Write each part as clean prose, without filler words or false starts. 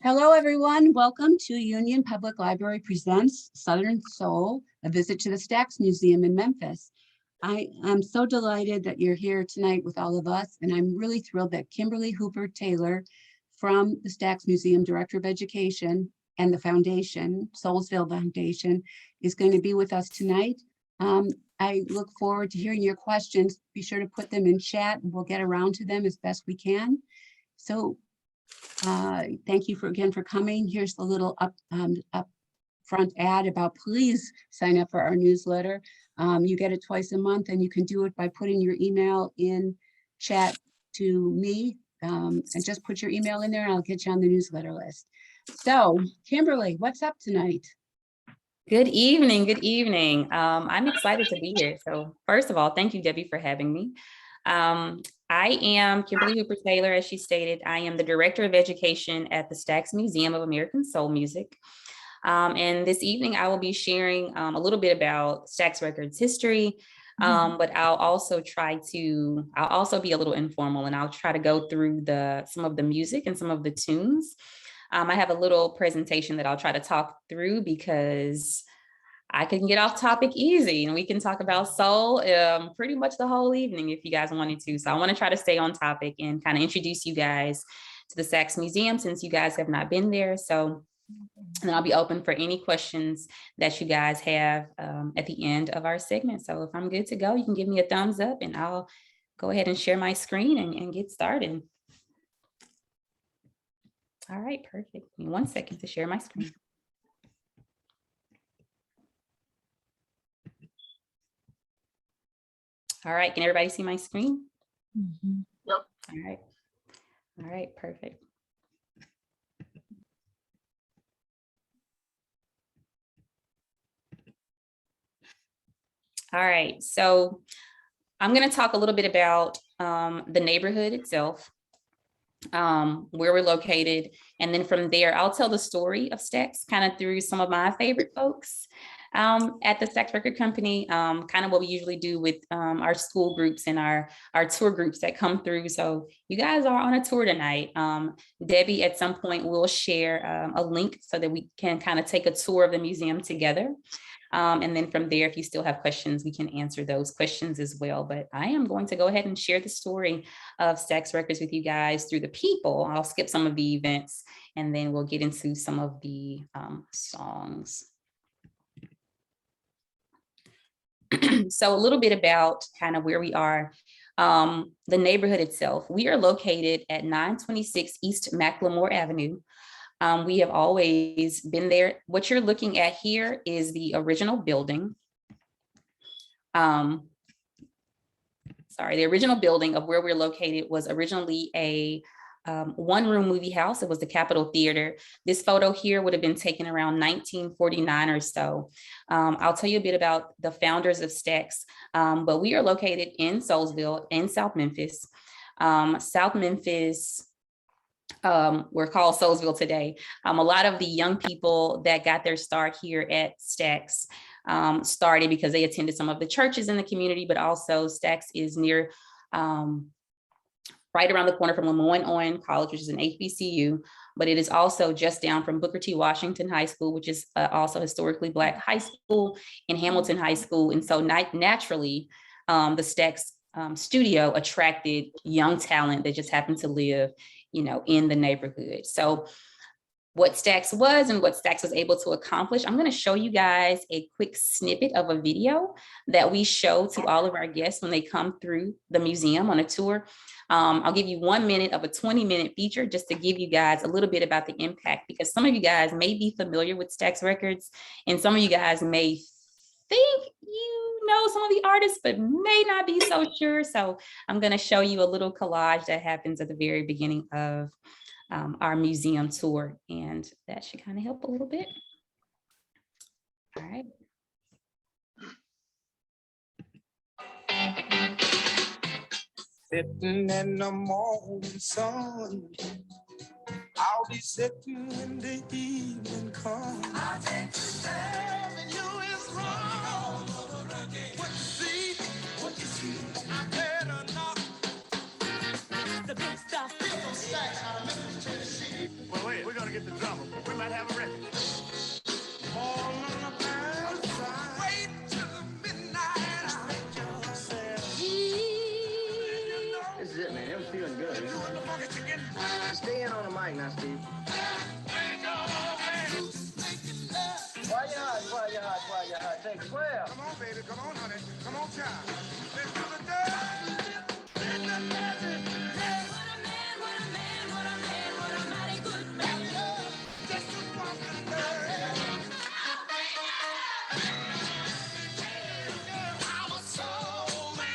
Hello, everyone. Welcome to Union Public Library presents Southern Soul, a visit to the Stax Museum in Memphis. I am so delighted that you're here tonight with all of us, and I'm really thrilled that Kimberly Hooper Taylor from the Stax Museum, Director of Education, and the foundation, Soulsville Foundation, is going to be with us tonight. I look forward to hearing your questions. Be sure to put them in chat, and we'll get around to them as best we can. So thank you again for coming. Here's the little upfront ad about please sign up for our newsletter. You get it twice a month, and you can do it by putting your email in chat to me, and just put your email in there and I'll get you on the newsletter list. So Kimberly, what's up tonight? Good evening. Good evening. I'm excited to be here. So first of all, thank you, Debbie, for having me. I am Kimberly Hooper Taylor, as she stated. I am the Director of Education at the Stax Museum of American Soul Music. And this evening, I will be sharing a little bit about Stax Records history, but I'll also be a little informal, and I'll try to go through some of the music and some of the tunes. I have a little presentation that I'll try to talk through because I can get off topic easy, and we can talk about soul pretty much the whole evening if you guys wanted to. So I want to try to stay on topic and kind of introduce you guys to the Stax Museum since you guys have not been there. So and then I'll be open for any questions that you guys have at the end of our segment. So if I'm good to go, you can give me a thumbs up and I'll go ahead and share my screen and get started. All right, perfect. Give me 1 second to share my screen. All right, can everybody see my screen? Yep. All right, perfect. All right, so I'm going to talk a little bit about the neighborhood itself, where we're located, and then from there, I'll tell the story of Stax kind of through some of my favorite folks at the Stax Record Company, kind of what we usually do with our school groups and our tour groups that come through. So you guys are on a tour tonight. Debbie at some point will share a link so that we can kind of take a tour of the museum together. And then from there, if you still have questions, we can answer those questions as well. But I am going to go ahead and share the story of Stax Records with you guys through the people. I'll skip some of the events and then we'll get into some of the songs. So a little bit about kind of where we are, the neighborhood itself. We are located at 926 East McLemore Avenue. We have always been there. What you're looking at here is the original building. The original building of where we're located was originally a one-room movie house. It was the Capitol Theater. This photo here would have been taken around 1949 or so. I'll tell you a bit about the founders of Stax, but we are located in Soulsville in South Memphis. South Memphis, we're called Soulsville today. A lot of the young people that got their start here at Stax started because they attended some of the churches in the community, but also Stax is near right around the corner from Lemoyne-Owen College, which is an HBCU, but it is also just down from Booker T. Washington High School, which is also historically Black high school, and Hamilton High School. And so naturally, the Stax studio attracted young talent that just happened to live, in the neighborhood. So what Stax was and what Stax was able to accomplish, I'm going to show you guys a quick snippet of a video that we show to all of our guests when they come through the museum on a tour. I'll give you 1 minute of a 20-minute feature just to give you guys a little bit about the impact, because some of you guys may be familiar with Stax Records and some of you guys may think you know some of the artists, but may not be so sure. So I'm going to show you a little collage that happens at the very beginning of our museum tour, and that should kind of help a little bit. All right. Sitting in the morning sun, I'll be sitting when the evening comes. I think having you is wrong. What you see, I better not. The big stuff. Stax out of Memphis, Tennessee. Well, wait, we're gonna gonna get the drummer. We might have a record. All on the outside. Wait till midnight. This is it, man. It was feeling good. Doing the funky chicken. Stay in on the mic now, Steve. Why you hot? Why you hot? Why you hot? Take 12. Come on, baby. Come on, honey. Come on, child. Let's do the dance. Let's do the dance. Yes. What a man, what a man, what a man, what a mighty good man. Just a walking bird. I'm a soul man.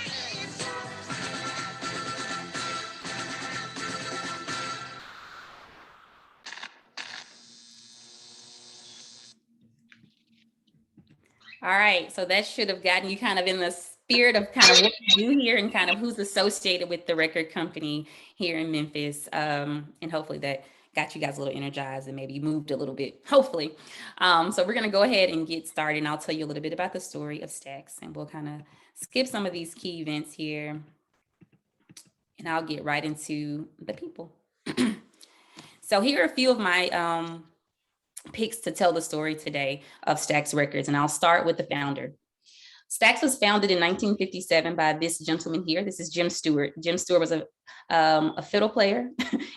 All right, so that should have gotten you kind of in the spirit of kind of what we do here and kind of who's associated with the record company here in Memphis. And hopefully that got you guys a little energized and maybe moved a little bit, hopefully. So we're gonna go ahead and get started, and I'll tell you a little bit about the story of Stax, and we'll kind of skip some of these key events here, and I'll get right into the people. So here are a few of my picks to tell the story today of Stax Records, and I'll start with the founder. Stax was founded in 1957 by this gentleman here. This is Jim Stewart. Jim Stewart was a fiddle player,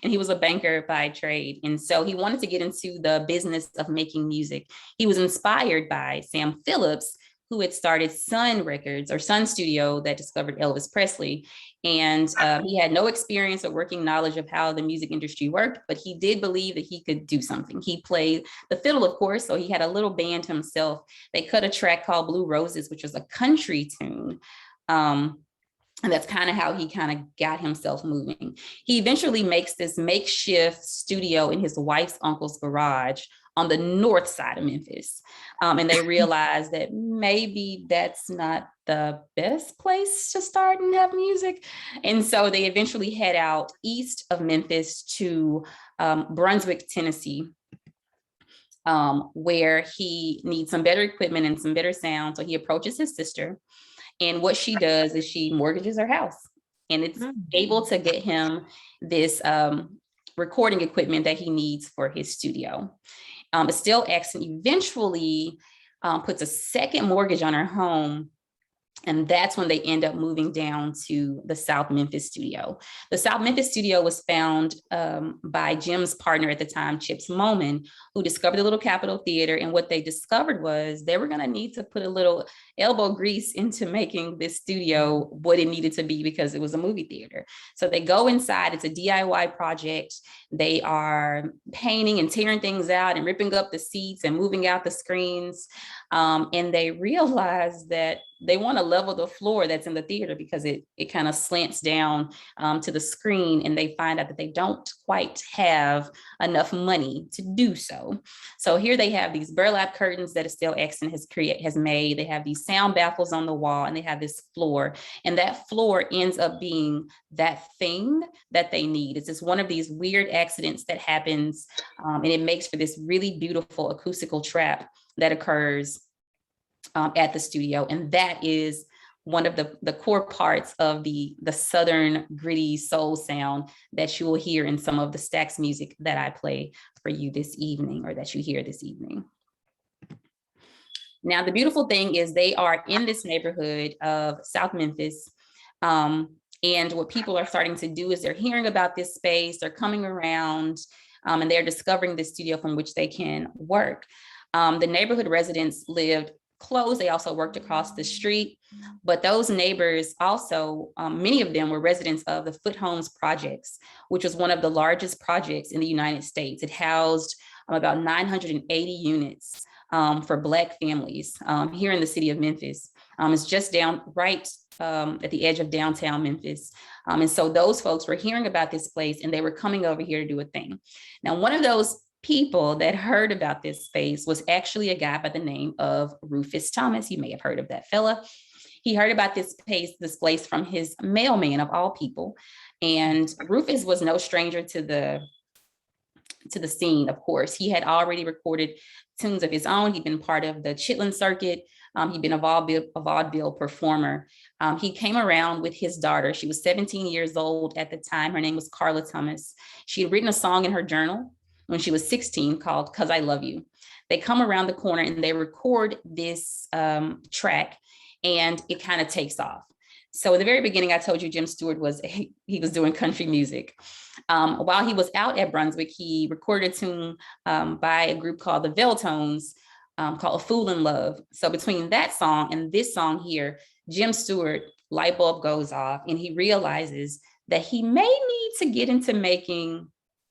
and he was a banker by trade. And so he wanted to get into the business of making music. He was inspired by Sam Phillips, who had started Sun Records or Sun Studio that discovered Elvis Presley. And he had no experience or working knowledge of how the music industry worked, but he did believe that he could do something. He played the fiddle, of course, so he had a little band himself. They cut a track called Blue Roses, which was a country tune. And that's kind of how he kind of got himself moving. He eventually makes this makeshift studio in his wife's uncle's garage on the north side of Memphis. And they realized that maybe that's not the best place to start and have music. And so they eventually head out east of Memphis to Brunswick, Tennessee, where he needs some better equipment and some better sound. So he approaches his sister. And what she does is she mortgages her house, and it's able to get him this recording equipment that he needs for his studio. But still, Exton eventually puts a second mortgage on her home. And that's when they end up moving down to the South Memphis studio. The South Memphis studio was found by Jim's partner at the time, Chips Moman, who discovered the Little Capitol Theater. And what they discovered was they were going to need to put a little elbow grease into making this studio what it needed to be, because it was a movie theater. So they go inside. It's a DIY project. They are painting and tearing things out and ripping up the seats and moving out the screens. And they realize that they want to level the floor that's in the theater because it kind of slants down to the screen, and they find out that they don't quite have enough money to do so. So here they have these burlap curtains that Estelle Exton has made. They have these sound baffles on the wall, and they have this floor, and that floor ends up being that thing that they need. It's just one of these weird accidents that happens, and it makes for this really beautiful acoustical trap that occurs at the studio. And that is one of the core parts of the Southern gritty soul sound that you will hear in some of the Stax music that I play for you this evening, or that you hear this evening. Now, the beautiful thing is they are in this neighborhood of South Memphis. And what people are starting to do is they're hearing about this space, they're coming around, and they're discovering this studio from which they can work. The neighborhood residents lived close. They also worked across the street, but those neighbors also, many of them were residents of the Foot Homes Projects, which was one of the largest projects in the United States. It housed about 980 units for Black families here in the city of Memphis. It's just down right at the edge of downtown Memphis. And so those folks were hearing about this place, and they were coming over here to do a thing. Now, one of those people that heard about this space was actually a guy by the name of Rufus Thomas. You may have heard of that fella. He heard about this place from his mailman of all people. And Rufus was no stranger to the scene, of course. He had already recorded tunes of his own. He'd been part of the Chitlin circuit. He'd been a vaudeville performer. He came around with his daughter. She was 17 years old at the time. Her name was Carla Thomas. She had written a song in her journal, when she was 16 called "Cause I Love You." They come around the corner and they record this track, and it kind of takes off. So in the very beginning, I told you Jim Stewart he was doing country music. While he was out at Brunswick, he recorded a tune by a group called the Veltones, called "A Fool in Love." So between that song and this song here, Jim Stewart, light bulb goes off, and he realizes that he may need to get into making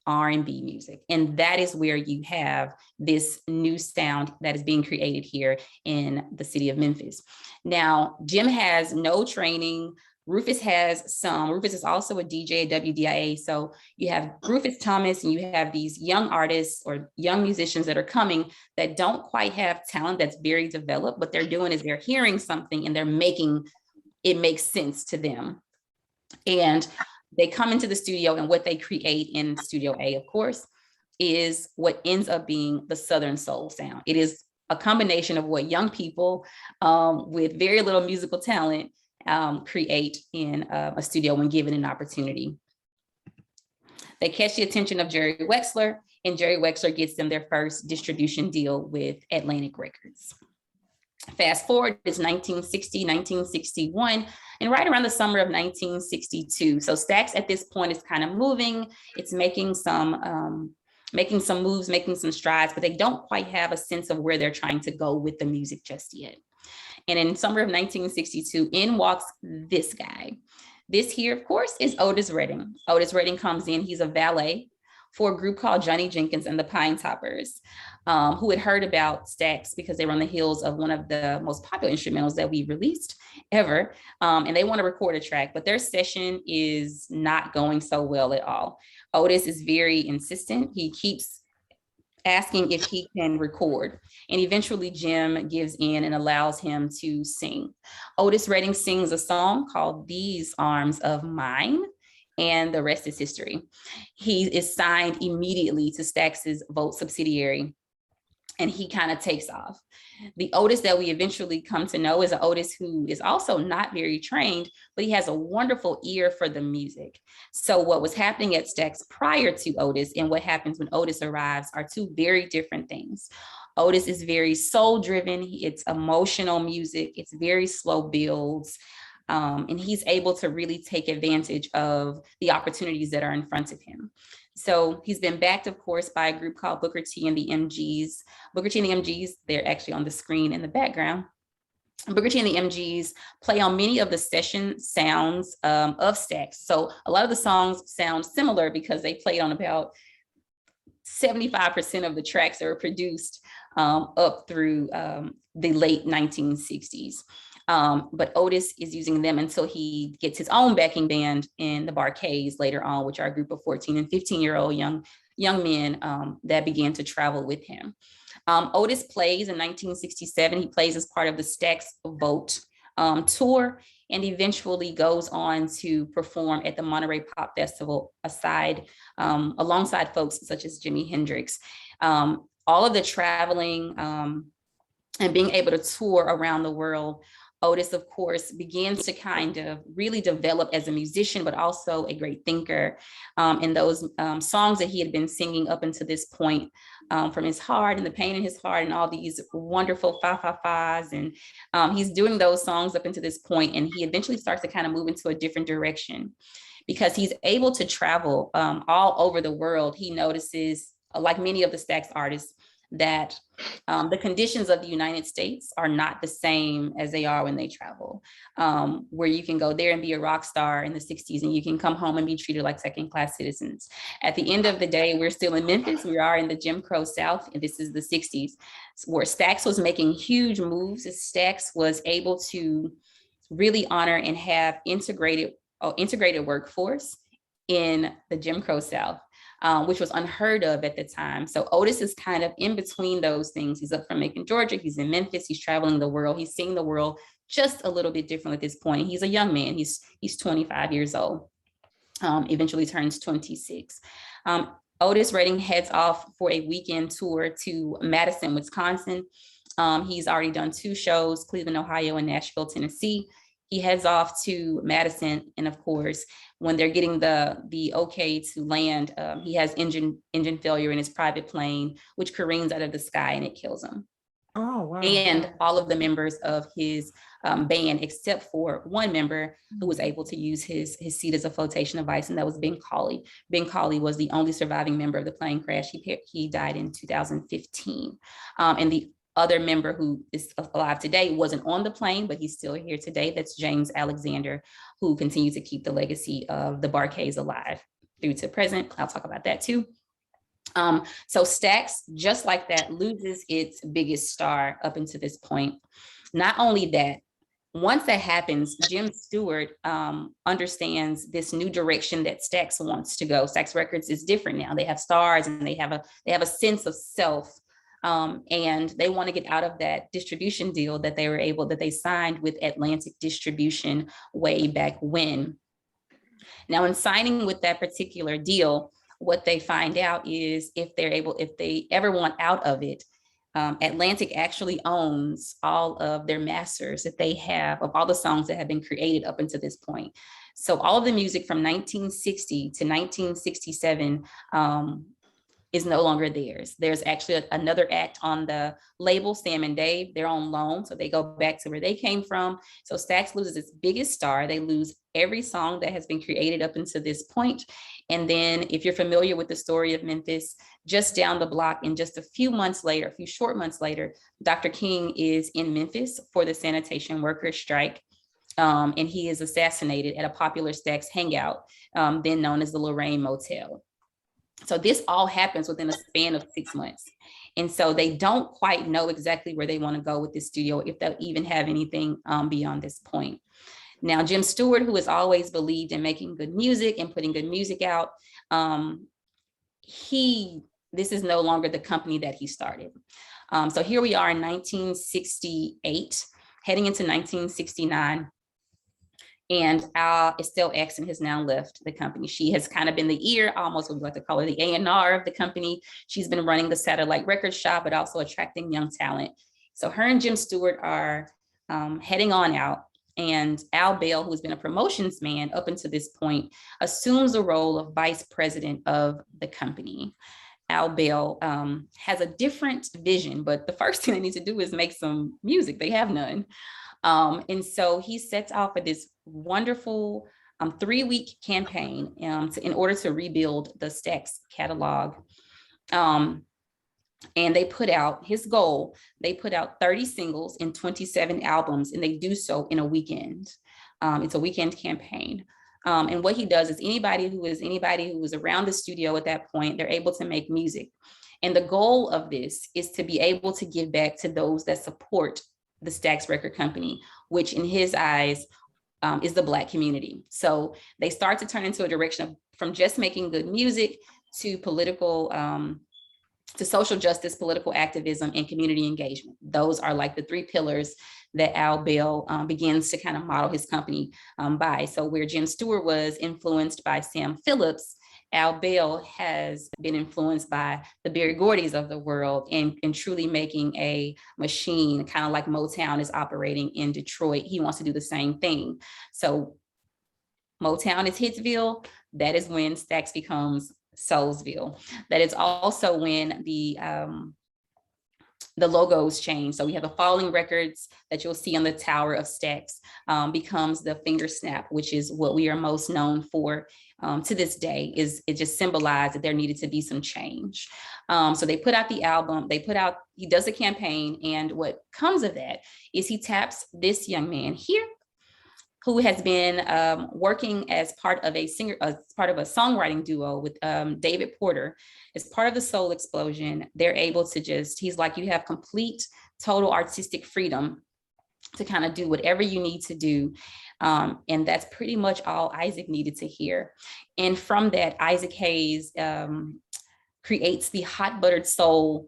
R&B music. And that is where you have this new sound that is being created here in the city of Memphis. Now, Jim has no training. Rufus has some. Rufus is also a DJ at WDIA. So you have Rufus Thomas, and you have these young artists or young musicians that are coming that don't quite have talent that's very developed. What they're doing is they're hearing something and they're making it make sense to them. And they come into the studio, and what they create in Studio A, of course, is what ends up being the Southern soul sound. It is a combination of what young people with very little musical talent create in a studio when given an opportunity. They catch the attention of Jerry Wexler, and Jerry Wexler gets them their first distribution deal with Atlantic Records. Fast forward, it's 1960, 1961, and right around the summer of 1962. So Stax at this point is kind of moving. It's making some moves, making some strides, but they don't quite have a sense of where they're trying to go with the music just yet. And in summer of 1962, in walks this guy. This here, of course, is Otis Reading. Otis Reading comes in. He's a valet for a group called Johnny Jenkins and the Pine Toppers, who had heard about Stax because they were on the heels of one of the most popular instrumentals that we released ever. And they want to record a track, but their session is not going so well at all. Otis is very insistent. He keeps asking if he can record. And eventually Jim gives in and allows him to sing. Otis Reading sings a song called "These Arms of Mine," and the rest is history. He is signed immediately to Stax's Volt subsidiary, and he kind of takes off. The Otis that we eventually come to know is an Otis who is also not very trained, but he has a wonderful ear for the music. So what was happening at Stax prior to Otis and what happens when Otis arrives are two very different things. Otis is very soul driven. It's emotional music. It's very slow builds. And he's able to really take advantage of the opportunities that are in front of him. So he's been backed, of course, by a group called Booker T and the MGs. Booker T and the MGs, they're actually on the screen in the background. Booker T and the MGs play on many of the session sounds of Stax. So a lot of the songs sound similar because they played on about 75% of the tracks that were produced up through the late 1960s. But Otis is using them until he gets his own backing band in the Barcades later on, which are a group of 14 and 15-year-old young men that began to travel with him. Otis plays in 1967. He plays as part of the Stax Vote tour, and eventually goes on to perform at the Monterey Pop Festival alongside folks such as Jimi Hendrix. All of the traveling and being able to tour around the world, Otis, of course, begins to kind of really develop as a musician, but also a great thinker. And those songs that he had been singing up until this point, from his heart and the pain in his heart and all these wonderful fa-fa-fas. And he's doing those songs up until this point, and he eventually starts to kind of move into a different direction because he's able to travel all over the world. He notices, like many of the Stax artists, that the conditions of the United States are not the same as they are when they travel, where you can go there and be a rock star in the 60s and you can come home and be treated like second-class citizens. At the end of the day, we're still in Memphis. We are in the Jim Crow South, and this is the 60s, where Stax was making huge moves. Stax was able to really honor and have integrated workforce in the Jim Crow South. Which was unheard of at the time. So Otis is kind of in between those things. He's up from Macon, Georgia. He's in Memphis. He's traveling the world. He's seeing the world just a little bit different at this point. He's a young man. He's 25 years old. Eventually turns 26. Otis Reading heads off for a weekend tour to Madison, Wisconsin. He's already done 2 shows, Cleveland, Ohio, and Nashville, Tennessee. he heads off to Madison, and of course, when they're getting the okay to land, he has engine failure in his private plane, which careens out of the sky and it kills him. Oh, wow. And all of the members of his band, except for one member who was able to use his seat as a flotation device, and that was Ben Cauley. Ben Cauley was the only surviving member of the plane crash. He died in 2015. And the other member who is alive today wasn't on the plane, but he's still here today. That's James Alexander, who continues to keep the legacy of the Bar-Kays alive through to present. I'll talk about that too. So Stax, just like that, loses its biggest star up until this point. Not only that, once that happens, Jim Stewart understands this new direction that Stax wants to go. Stax Records is different now. They have stars and they have a sense of self. And they want to get out of that distribution deal that they signed with Atlantic Distribution way back when. Now, in signing with that particular deal, what they find out is if they ever want out of it, Atlantic actually owns all of their masters that they have of all the songs that have been created up until this point. So all of the music from 1960 to 1967 is no longer theirs. There's actually another act on the label, Sam and Dave. They're on loan, so they go back to where they came from. So Stax loses its biggest star. They lose every song that has been created up until this point. And then if you're familiar with the story of Memphis, just down the block and just a few short months later, Dr. King is in Memphis for the sanitation workers strike. And he is assassinated at a popular Stax hangout, then known as the Lorraine Motel. So this all happens within a span of 6 months. And so they don't quite know exactly where they want to go with this studio, if they'll even have anything beyond this point. Now, Jim Stewart, who has always believed in making good music and putting good music out, this is no longer the company that he started. So here we are in 1968, heading into 1969. And Estelle Exon has now left the company. She has kind of been the ear, almost what we like to call her, the A&R of the company. She's been running the satellite record shop, but also attracting young talent. So her and Jim Stewart are heading on out. And Al Bell, who has been a promotions man up until this point, assumes the role of vice president of the company. Al Bell has a different vision, but the first thing they need to do is make some music. They have none. And so he sets out for this wonderful 3-week campaign in order to rebuild the Stax catalog. And they put out his goal. They put out 30 singles and 27 albums, and they do so in a weekend. It's a weekend campaign. And what he does is anybody who was around the studio at that point, they're able to make music. And the goal of this is to be able to give back to those that support the Stax Record Company, which in his eyes is the Black community. So they start to turn into a direction from just making good music to political, to social justice, political activism, and community engagement. Those are like the 3 pillars that Al Bell begins to kind of model his company by. So where Jim Stewart was influenced by Sam Phillips, Al Bell has been influenced by the Berry Gordys of the world and truly making a machine, kind of like Motown is operating in Detroit. He wants to do the same thing. So Motown is Hitsville. That is when Stax becomes Soulsville. That is also when the logos change. So we have the Falling Records that you'll see on the Tower of Stax becomes the finger snap, which is what we are most known for to this day. It just symbolized that there needed to be some change. So they put out the album, he does a campaign, and what comes of that is he taps this young man here, who has been working as part of a songwriting duo with David Porter. As part of the Soul Explosion, they're able to he's like, you have complete, total artistic freedom to kind of do whatever you need to do. And that's pretty much all Isaac needed to hear. And from that, Isaac Hayes creates the Hot Buttered Soul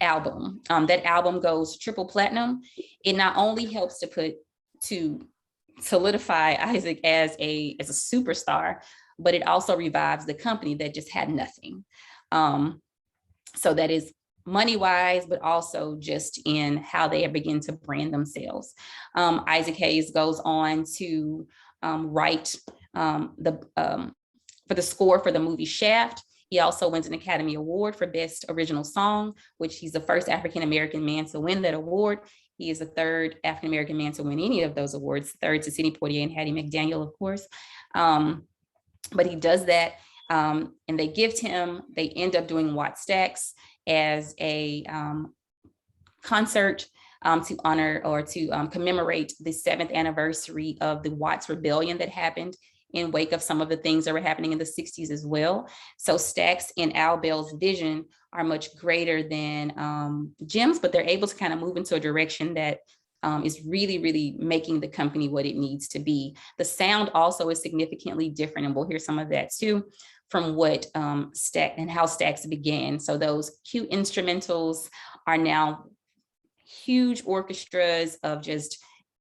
album. That album goes triple platinum. It not only helps to solidify Isaac as a superstar, but it also revives the company that just had nothing. So that is money-wise, but also just in how they begin to brand themselves. Isaac Hayes goes on to write for the score for the movie Shaft. He also wins an Academy Award for Best Original Song, which he's the first African-American man to win that award. He is the third African-American man to win any of those awards, third to Sidney Poitier and Hattie McDaniel, of course. But he does that, and they gift him, they end up doing Watt Stax as a concert to honor or to commemorate the 7th anniversary of the Watts Rebellion that happened in wake of some of the things that were happening in the 60s as well. So Stax and Al Bell's vision are much greater than Jim's, but they're able to kind of move into a direction that is really, really making the company what it needs to be. The sound also is significantly different, and we'll hear some of that too from what Stax and how Stax began. So those cute instrumentals are now huge orchestras of just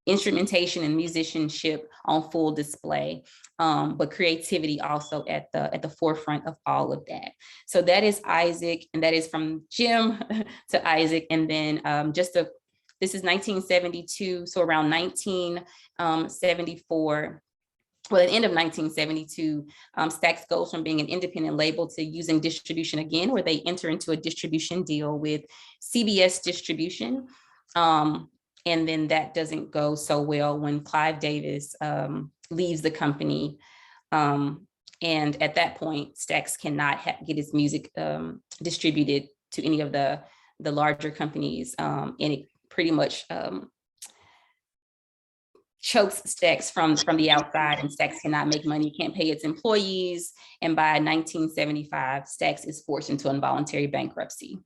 instrumentation and musicianship on full display, but creativity also at the forefront of all of that. So that is Isaac, and that is from Jim to Isaac. And then this is 1972, so around 1974, well, at the end of 1972, Stax goes from being an independent label to using distribution again, where they enter into a distribution deal with CBS Distribution. And then that doesn't go so well when Clive Davis leaves the company. And at that point, Stax cannot get his music distributed to any of the larger companies. And it pretty much chokes Stax from the outside, and Stax cannot make money, can't pay its employees. And by 1975, Stax is forced into involuntary bankruptcy.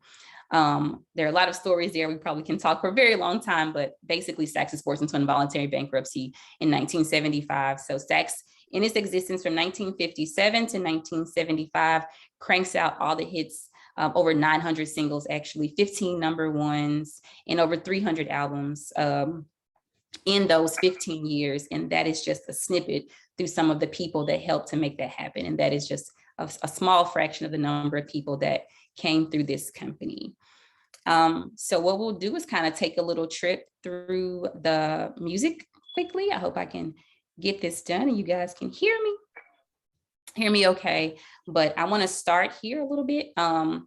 There are a lot of stories there. We probably can talk for a very long time, but basically Stax is forced into involuntary bankruptcy in 1975. So Stax, in its existence from 1957 to 1975, cranks out all the hits, over 900 singles, actually 15 number ones, and over 300 albums in those 15 years. And that is just a snippet through some of the people that helped to make that happen. And that is just a small fraction of the number of people that came through this company. So what we'll do is kind of take a little trip through the music quickly. I hope I can get this done and you guys can hear me okay. But I want to start here a little bit and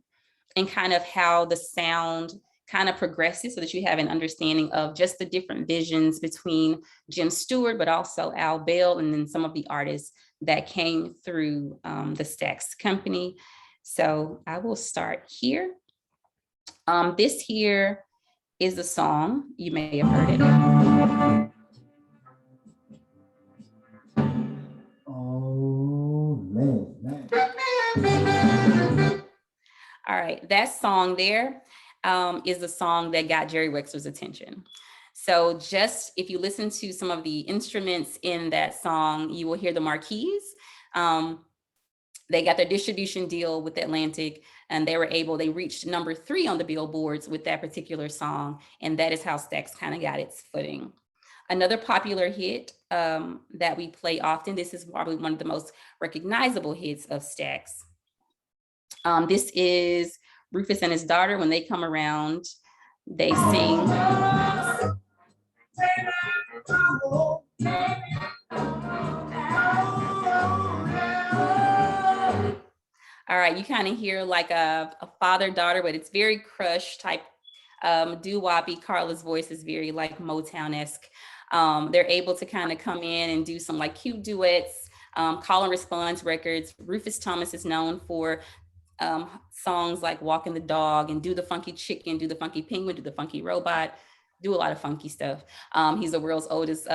kind of how the sound kind of progresses so that you have an understanding of just the different visions between Jim Stewart, but also Al Bell, and then some of the artists that came through the Stax company. So I will start here. This here is a song. You may have heard it. Oh, man. All right, that song there is the song that got Jerry Wexler's attention. So just if you listen to some of the instruments in that song, you will hear the marquees. They got their distribution deal with Atlantic, and they reached number 3 on the billboards with that particular song. And that is how Stax kind of got its footing. Another popular hit that we play often, this is probably one of the most recognizable hits of Stax. This is Rufus and his daughter. When they come around, they sing. All right, you kind of hear like a father-daughter, but it's very Crush type doo-woppy. Carla's voice is very like Motown-esque. They're able to kind of come in and do some like cute duets, call and response records. Rufus Thomas is known for songs like Walking the Dog and Do the Funky Chicken, Do the Funky Penguin, Do the Funky Robot, do a lot of funky stuff. He's the world's oldest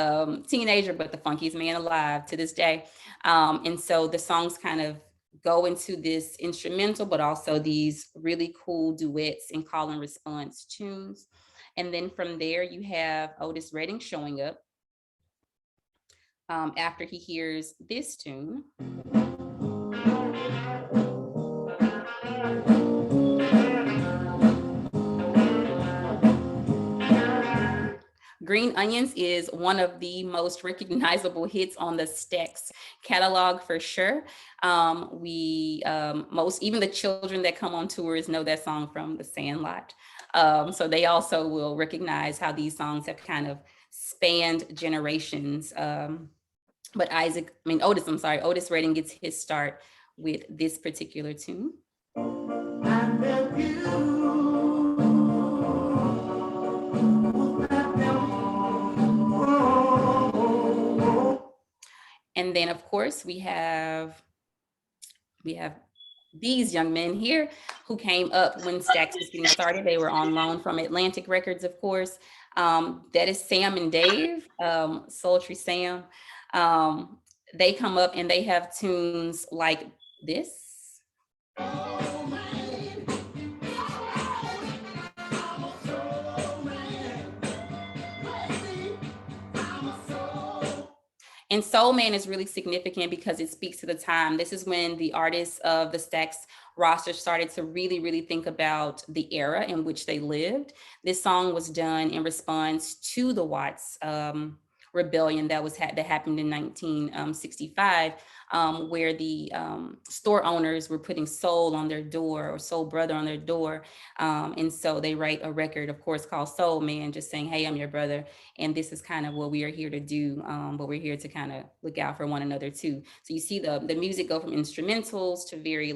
teenager, but the funkiest man alive to this day. And so the songs kind of go into this instrumental, but also these really cool duets and call and response tunes. And then from there, you have Otis Reading showing up after he hears this tune. Green Onions is one of the most recognizable hits on the Stax catalog for sure. Even the children that come on tours know that song from The Sandlot. So they also will recognize how these songs have kind of spanned generations. But Otis Reading gets his start with this particular tune. And then of course we have these young men here who came up when Stax was getting started. They were on loan from Atlantic Records, of course. That is Sam and Dave, Sultry Sam. They come up and they have tunes like this. And Soul Man is really significant because it speaks to the time. This is when the artists of the Stax roster started to really, really think about the era in which they lived. This song was done in response to the Watts rebellion that happened in 1965, where the store owners were putting soul on their door, or soul brother on their door. And so they write a record, of course, called Soul Man, just saying, hey, I'm your brother. And this is kind of what we are here to do, but we're here to kind of look out for one another too. So you see the music go from instrumentals to very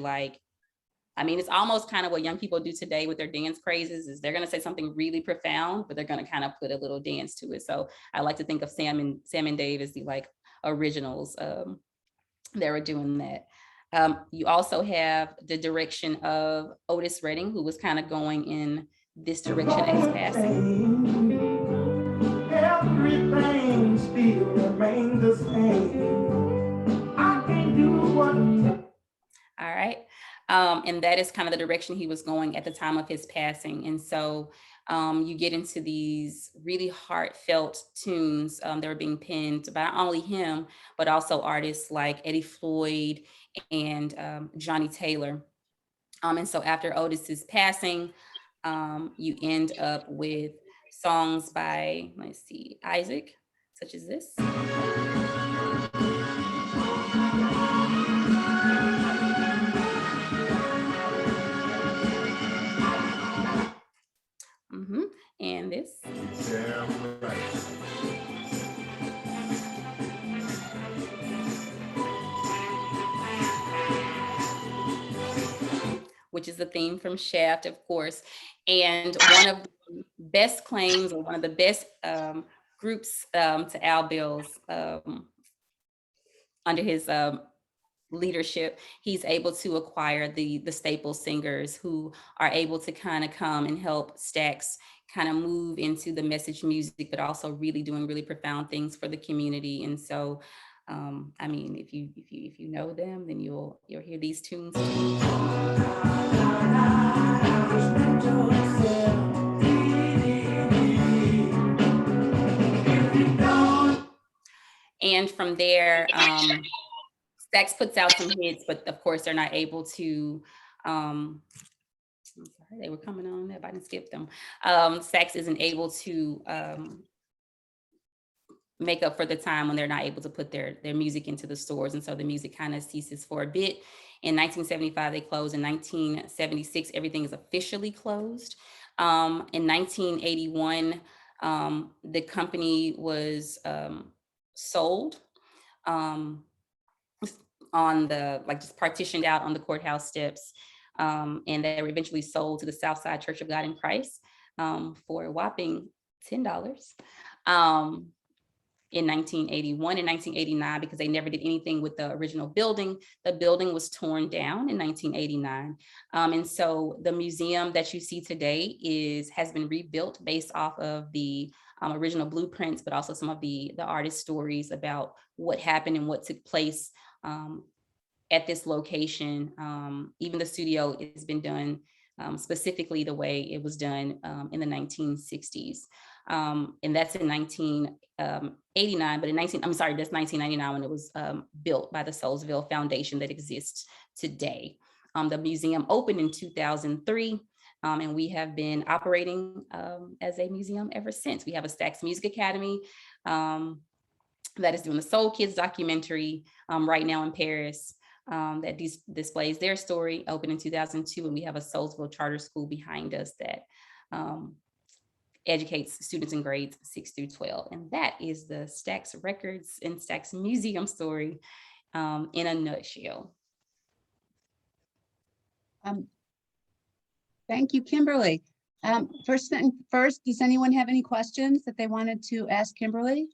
it's almost kind of what young people do today with their dance crazes, is they're going to say something really profound, but they're going to kind of put a little dance to it. So I like to think of Sam and Dave as the originals that were doing that. You also have the direction of Otis Reading, who was kind of going in this direction at his passing. Everything still remains the same. I can do what. All right. And that is kind of the direction he was going at the time of his passing. And so you get into these really heartfelt tunes that are being penned by not only him, but also artists like Eddie Floyd and Johnny Taylor. And so after Otis's passing, you end up with songs by, Isaac, such as this. And this. Yeah, right. Which is the theme from Shaft, of course. And one of the best claims, or one of the best groups to Al Bill's under his leadership, he's able to acquire the staple singers who are able to kind of come and help Stax kind of move into the message music, but also really doing really profound things for the community. And so, if you know them, then you'll hear these tunes too. And from there, Stax puts out some hits, but of course they're not able to, I'm sorry, they were coming on there, but I didn't skip them. Stax isn't able to make up for the time when they're not able to put their music into the stores. And so the music kind of ceases for a bit. In 1975, they closed. In 1976, everything is officially closed. In 1981, the company was sold. On the, just partitioned out on the courthouse steps. And they were eventually sold to the Southside Church of God in Christ for a whopping $10 in 1981 and 1989, because they never did anything with the original building. The building was torn down in 1989. And so the museum that you see today has been rebuilt based off of the original blueprints, but also some of the artist stories about what happened and what took place at this location. Even the studio has been done specifically the way it was done in the 1960s. And that's in 1989, but that's 1999 when it was built by the Soulsville Foundation that exists today. The museum opened in 2003. And we have been operating as a museum ever since. We have a Stax Music Academy that is doing the Soul Kids documentary right now in Paris that displays their story, opened in 2002. And we have a Soulsville charter school behind us that educates students in grades 6 through 12. And that is the Stax Records and Stax Museum story in a nutshell. Thank you, Kimberly. First, does anyone have any questions that they wanted to ask Kimberly?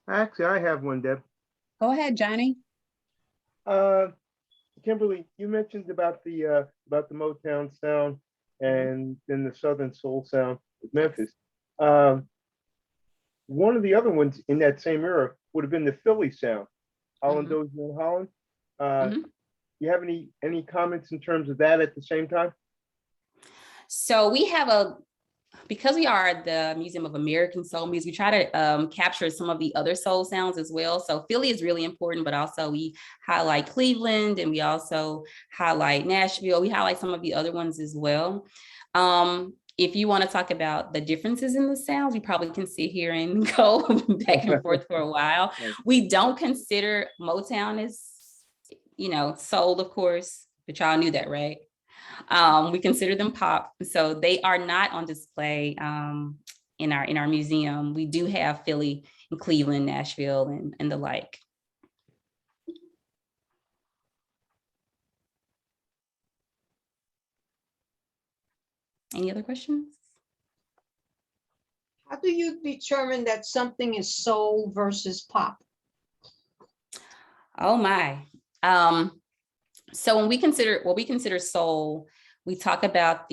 Actually, I have one, Deb. Go ahead, Johnny. Kimberly, you mentioned about the Motown sound and then the Southern Soul sound of Memphis. One of the other ones in that same era would have been the Philly sound, Holland Dozier and Holland. You have any comments in terms of that at the same time? So we have because we are the Museum of American Soul Music, we try to capture some of the other soul sounds as well. So Philly is really important, but also we highlight Cleveland and we also highlight Nashville. We highlight some of the other ones as well. If you want to talk about the differences in the sounds, we probably can sit here and go back and forth for a while. We don't consider Motown as, soul, of course, but y'all knew that, right? We consider them pop, so they are not on display in our museum. We do have Philly and Cleveland, Nashville, and the like. Any other questions? How do you determine that something is soul versus pop? Oh my. So when we consider soul, we talk about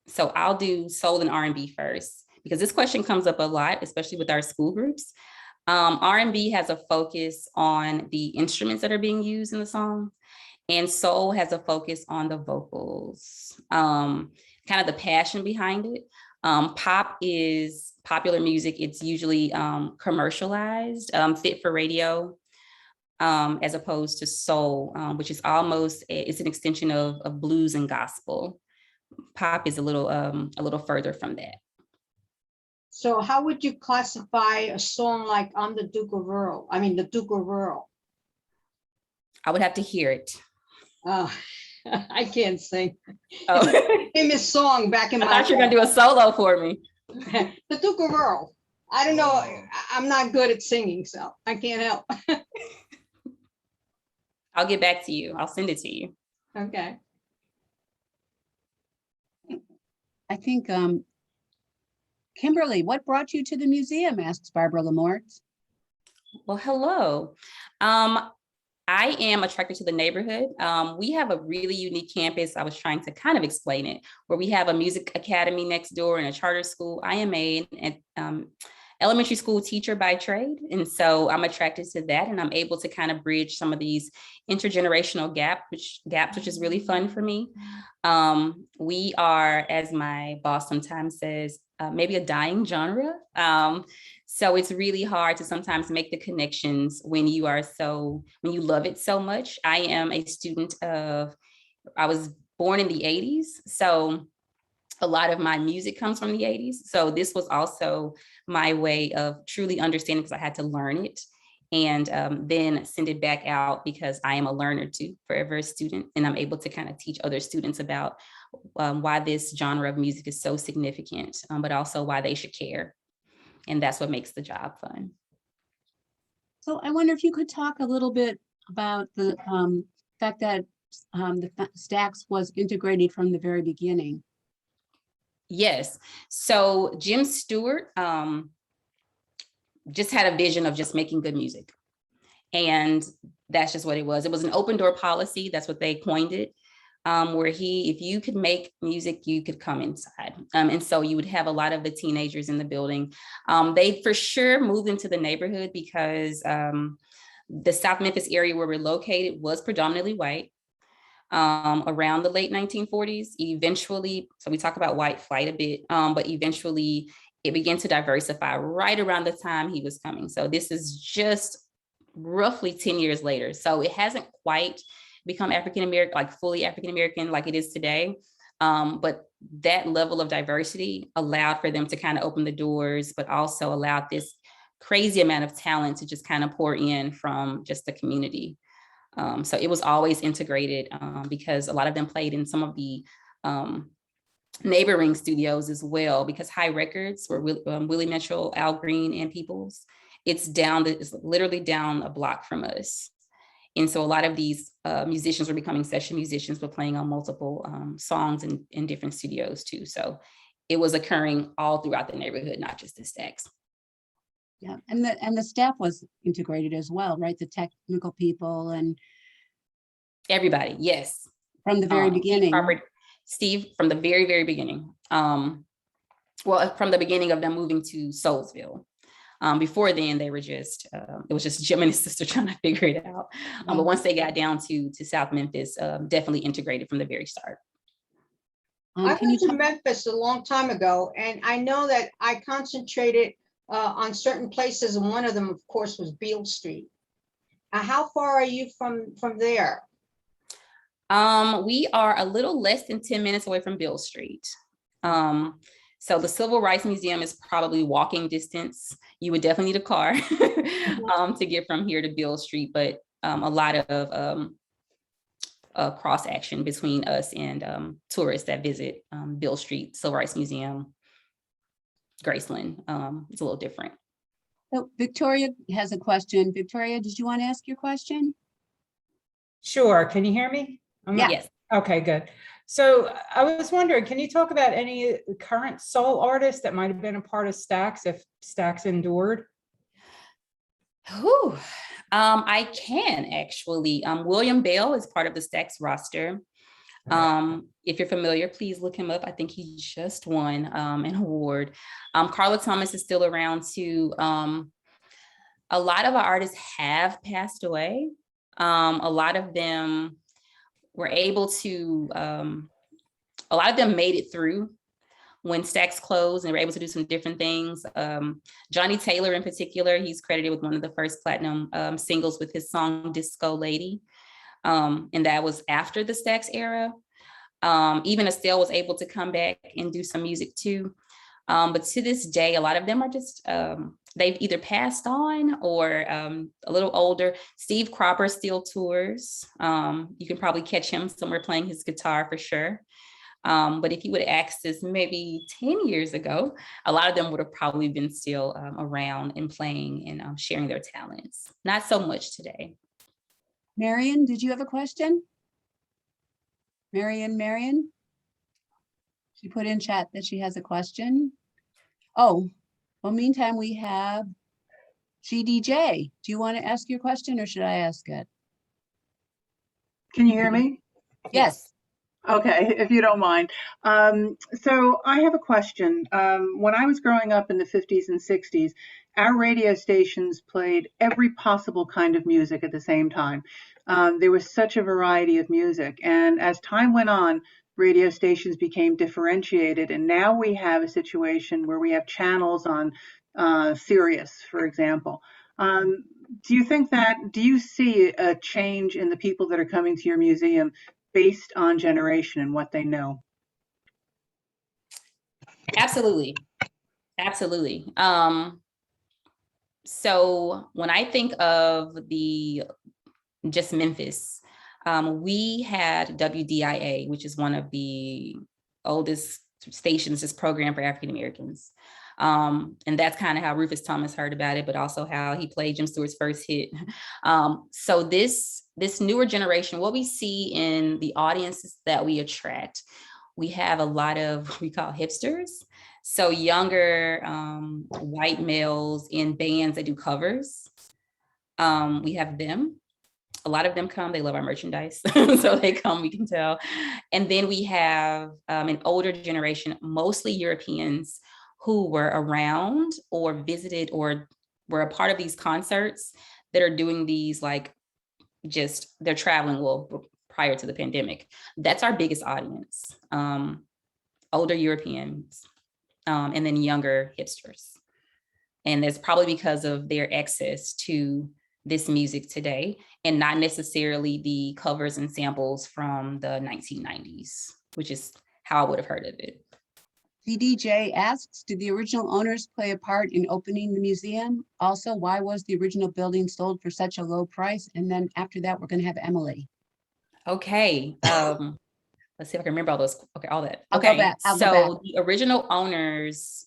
so I'll do soul and R&B first, because this question comes up a lot, especially with our school groups. R&B has a focus on the instruments that are being used in the song, and soul has a focus on the vocals, kind of the passion behind it. Pop is popular music. It's usually commercialized, fit for radio, as opposed to soul, which is it's an extension of blues and gospel. Pop is a little further from that. So how would you classify a song like I'm the Duke of Earl? The Duke of Earl. I would have to hear it. Oh, I can't sing. Oh. Famous song back in I my thought you were gonna do a solo for me. The Duke of Earl. I don't know. I'm not good at singing, so I can't help. I'll get back to you. I'll send it to you. Okay. I think, Kimberly, what brought you to the museum? Asks Barbara Lamort. Well, hello. I am attracted to the neighborhood. We have a really unique campus. I was trying to kind of explain it, where we have a music academy next door and a charter school. I am an elementary school teacher by trade. And so I'm attracted to that, and I'm able to kind of bridge some of these intergenerational gaps, which is really fun for me. We are, as my boss sometimes says, maybe a dying genre. So it's really hard to sometimes make the connections when you love it so much. I am a student I was born in the 80s. So a lot of my music comes from the 80s. So this was also my way of truly understanding, because I had to learn it and then send it back out, because I am a learner too, forever a student. And I'm able to kind of teach other students about why this genre of music is so significant, but also why they should care. And that's what makes the job fun. So I wonder if you could talk a little bit about the fact that the Stax was integrated from the very beginning. Yes. So Jim Stewart just had a vision of just making good music. And that's just what it was. It was an open door policy. That's what they coined it. Where if you could make music, you could come inside. And so you would have a lot of the teenagers in the building. They for sure moved into the neighborhood because the South Memphis area where we're located was predominantly white. Around the late 1940s, eventually, so we talk about white flight a bit, but eventually it began to diversify right around the time he was coming. So this is just roughly 10 years later. So it hasn't quite become African-American, like fully African-American like it is today. But that level of diversity allowed for them to kind of open the doors, but also allowed this crazy amount of talent to just kind of pour in from just the community. So it was always integrated because a lot of them played in some of the neighboring studios as well, because High Records were Willie Mitchell, Al Green, and Peoples. It's literally down a block from us. And so a lot of these musicians were becoming session musicians, but playing on multiple songs in different studios too. So it was occurring all throughout the neighborhood, not just the Stax. Yeah, and the staff was integrated as well, right? The technical people and Everybody, yes. from the very beginning. Steve, from the very, very beginning. Well, from the beginning of them moving to Soulsville. Before then, they were just, it was just Jim and his sister trying to figure it out. But once they got down to South Memphis, definitely integrated from the very start. I went to Memphis a long time ago, and I know that I concentrated on certain places, and one of them, of course, was Beale Street. How far are you from there? We are a little less than 10 minutes away from Beale Street. So the Civil Rights Museum is probably walking distance. You would definitely need a car to get from here to Beale Street, but a lot of cross action between us and tourists that visit Beale Street, Civil Rights Museum, Graceland. It's a little different. So Victoria has a question. Victoria, did you want to ask your question? Sure. Can you hear me? Yes. Okay, good. So I was wondering, can you talk about any current soul artists that might have been a part of Stax if Stax endured? Whew. I can actually. William Bell is part of the Stax roster. If you're familiar, please look him up. I think he just won an award. Carla Thomas is still around too. A lot of our artists have passed away. A lot of them were able to, a lot of them made it through when Stax closed and were able to do some different things. Johnny Taylor in particular, he's credited with one of the first platinum singles with his song Disco Lady. And that was after the Stax era. Even Estelle was able to come back and do some music too. But to this day, a lot of them are just, they've either passed on or a little older. Steve Cropper still tours. You can probably catch him somewhere playing his guitar for sure. But if you would have asked us maybe 10 years ago, a lot of them would have probably been still around and playing and sharing their talents. Not so much today. Marion, did you have a question? Marion? She put in chat that she has a question. Oh, well, meantime, we have GDJ. Do you want to ask your question or should I ask it? Can you hear me? Yes. Okay, if you don't mind. So I have a question. When I was growing up in the 50s and 60s, our radio stations played every possible kind of music at the same time. There was such a variety of music. And as time went on, radio stations became differentiated. And now we have a situation where we have channels on Sirius, for example. Do you see a change in the people that are coming to your museum based on generation and what they know? Absolutely. So when I think of just Memphis, we had WDIA, which is one of the oldest stations, this program for African Americans. And that's kind of how Rufus Thomas heard about it, but also how he played Jim Stewart's first hit. So this newer generation, what we see in the audiences that we attract, we have a lot of what we call hipsters. So younger white males in bands that do covers. We have them. A lot of them come, they love our merchandise. So they come, we can tell. And then we have an older generation, mostly Europeans, who were around or visited or were a part of these concerts that are doing these, like, just they're traveling, well, prior to the pandemic. That's our biggest audience, older Europeans, and then younger hipsters. And that's probably because of their access to this music today, and not necessarily the covers and samples from the 1990s, which is how I would have heard of it. CDJ asks, did the original owners play a part in opening the museum? Also, why was the original building sold for such a low price? And then after that, we're going to have Emily. Okay. Let's see if I can remember all those. Okay, all that. I'll go Okay. back. So the original owners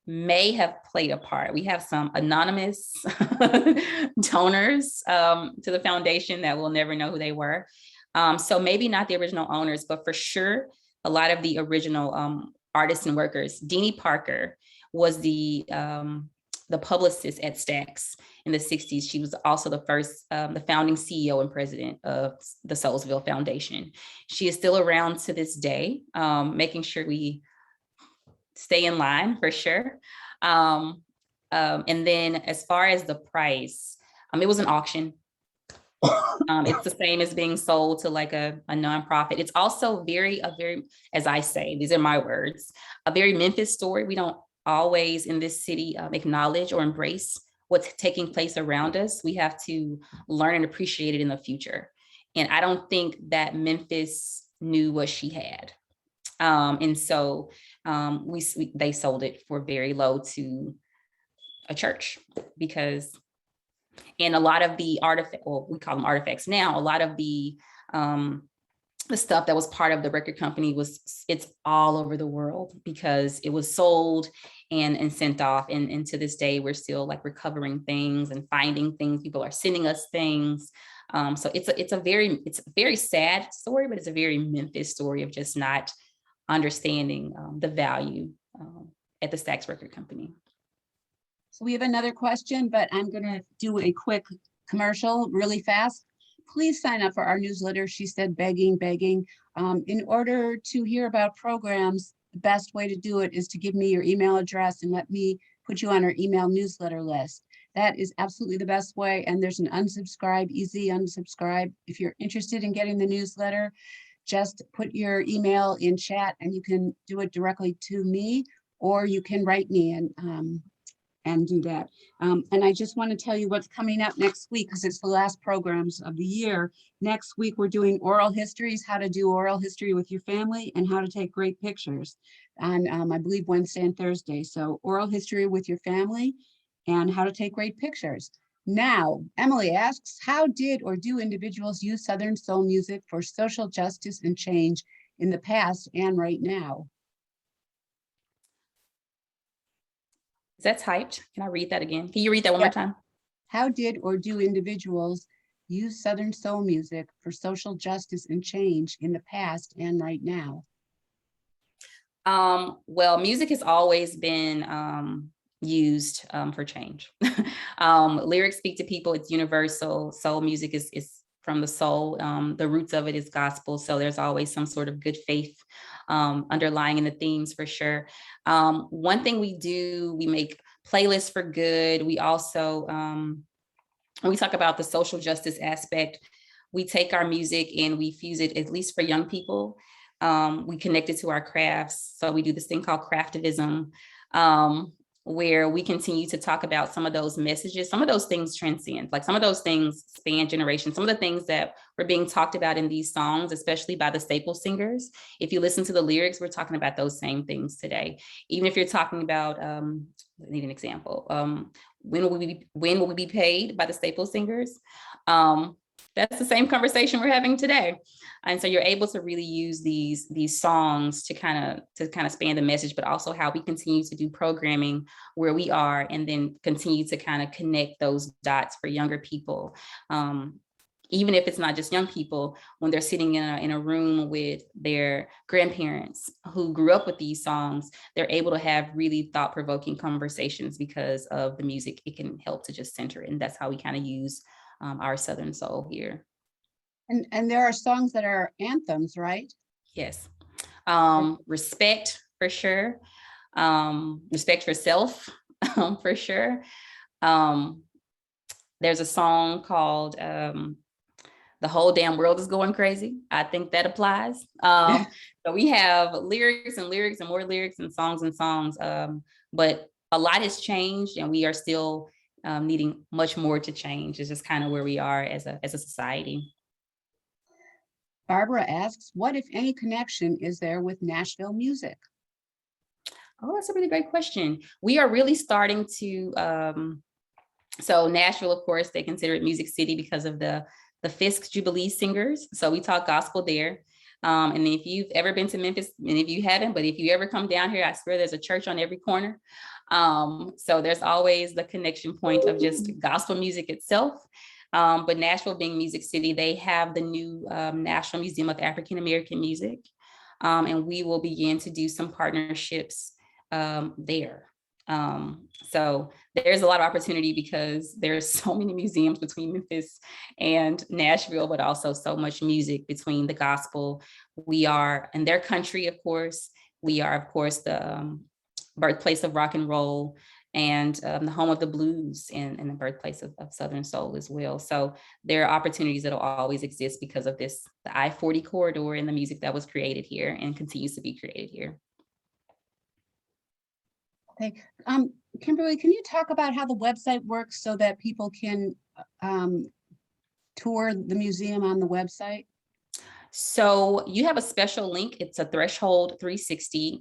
may have played a part. We have some anonymous donors to the foundation that we'll never know who they were. So maybe not the original owners, but for sure, a lot of the original artists and workers. Deanie Parker was the publicist at Stax in the 60s. She was also the first, the founding CEO and president of the Soulsville Foundation. She is still around to this day, making sure we stay in line for sure. And then as far as the price, it was an auction. It's the same as being sold to like a nonprofit. It's also very, as I say, these are my words, a very Memphis story. We don't always in this city acknowledge or embrace what's taking place around us. We have to learn and appreciate it in the future. And I don't think that Memphis knew what she had. And so they sold it for very low to a church because, and a lot of the artifacts, well, we call them artifacts now, a lot of the stuff that was part of the record company it's all over the world because it was sold and sent off. And to this day, we're still like recovering things and finding things. People are sending us things. So it's a very sad story, but it's a very Memphis story of just not understanding the value at the Stax Record Company. So we have another question, but I'm going to do a quick commercial really fast. Please sign up for our newsletter. She said, begging. In order to hear about programs, the best way to do it is to give me your email address and let me put you on our email newsletter list. That is absolutely the best way. And there's an unsubscribe, easy unsubscribe. If you're interested in getting the newsletter, just put your email in chat and you can do it directly to me, or you can write me and do that. And I just want to tell you what's coming up next week because it's the last programs of the year. Next week, we're doing oral histories, how to do oral history with your family and how to take great pictures on, I believe, Wednesday and Thursday. So oral history with your family and how to take great pictures. Now, Emily asks, how did or do individuals use Southern soul music for social justice and change in the past and right now? Is that typed? Can I read that again? Can you read that one more time? How did or do individuals use Southern soul music for social justice and change in the past and right now? Well, music has always been used for change. Lyrics speak to people. It's universal. Soul music is from the soul. The roots of it is gospel. So there's always some sort of good faith underlying in the themes for sure. One thing we do, we make playlists for good. We also, when we talk about the social justice aspect, we take our music and we fuse it, at least for young people. We connect it to our crafts. So we do this thing called craftivism, where we continue to talk about some of those messages. Some of those things transcend, like some of those things span generations. Some of the things that were being talked about in these songs, especially by the staple singers, if you listen to the lyrics, we're talking about those same things today. Even if you're talking about, I need an example. When will we be paid by the staple singers? That's the same conversation we're having today. And so you're able to really use these songs to kind of span the message, but also how we continue to do programming where we are and then continue to kind of connect those dots for younger people. Even if it's not just young people, when they're sitting in a room with their grandparents who grew up with these songs, they're able to have really thought-provoking conversations because of the music. It can help to just center it. And that's how we kind of use our Southern soul here. And there are songs that are anthems, right? Yes. Respect for sure. Respect for self for sure. There's a song called The Whole Damn World Is Going Crazy. I think that applies. So we have lyrics and more lyrics and songs. But a lot has changed and we are still needing much more to change. It's just kind of where we are as a society. Barbara asks, what, if any, connection is there with Nashville music? Oh, that's a really great question. We are really starting to, so Nashville, of course, they consider it Music City because of the Fisk Jubilee Singers. So we talk gospel there. And if you've ever been to Memphis, and if you haven't, but if you ever come down here, I swear there's a church on every corner. So there's always the connection point of just gospel music itself. But Nashville being Music City, they have the new National Museum of African American Music. And we will begin to do some partnerships there. So there's a lot of opportunity because there's so many museums between Memphis and Nashville, but also so much music between the gospel. We are in their country, of course. We are, of course, the birthplace of rock and roll and the home of the blues and the birthplace of Southern soul as well. So there are opportunities that will always exist because of this, the I-40 corridor and the music that was created here and continues to be created here. Okay, Kimberly, can you talk about how the website works so that people can tour the museum on the website? So you have a special link. It's a Threshold 360.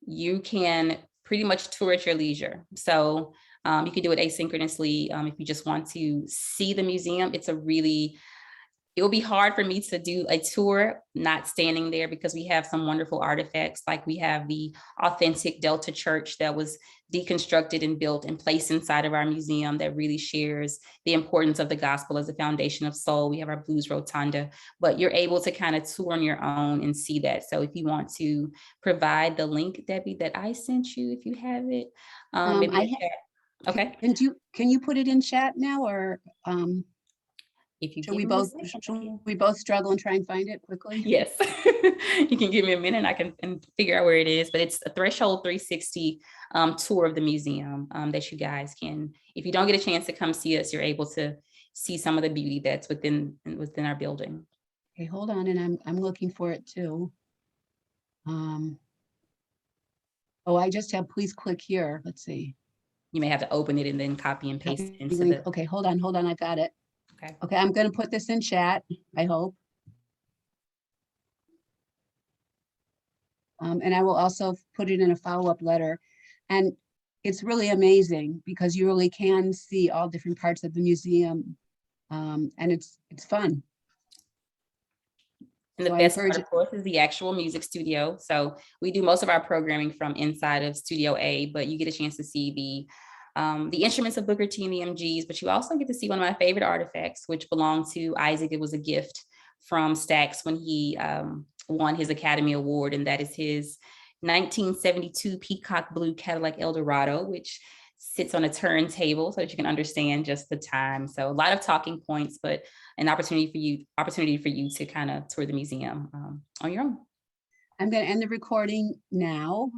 You can pretty much tour at your leisure. So you can do it asynchronously if you just want to see the museum. It will be hard for me to do a tour not standing there because we have some wonderful artifacts. Like we have the authentic Delta church that was deconstructed and built and placed inside of our museum that really shares the importance of the gospel as the foundation of soul. We have our blues rotunda, but you're able to kind of tour on your own and see that. So if you want to provide the link, Debbie, that I sent you, if you have it. Okay. Can you put it in chat now, or if you should we both struggle and try and find it quickly? Yes. You can give me a minute and I can figure out where it is, but it's a Threshold 360 tour of the museum that you guys can, if you don't get a chance to come see us, you're able to see some of the beauty that's within our building. Okay, hold on, and I'm looking for it too. Oh, I just have please click here. Let's see. You may have to open it and then copy and paste it into the. Okay, hold on, I got it. Okay, I'm going to put this in chat, I hope. And I will also put it in a follow-up letter. And it's really amazing because you really can see all different parts of the museum. And it's fun. And the best part, of course, is the actual music studio. So we do most of our programming from inside of Studio A, but you get a chance to see the instruments of Booker T and the MGs, but you also get to see one of my favorite artifacts, which belonged to Isaac. It was a gift from Stax when he won his Academy Award, and that is his 1972 Peacock Blue Cadillac Eldorado, which sits on a turntable so that you can understand just the time. So a lot of talking points, but an opportunity for you to kind of tour the museum on your own. I'm going to end the recording now.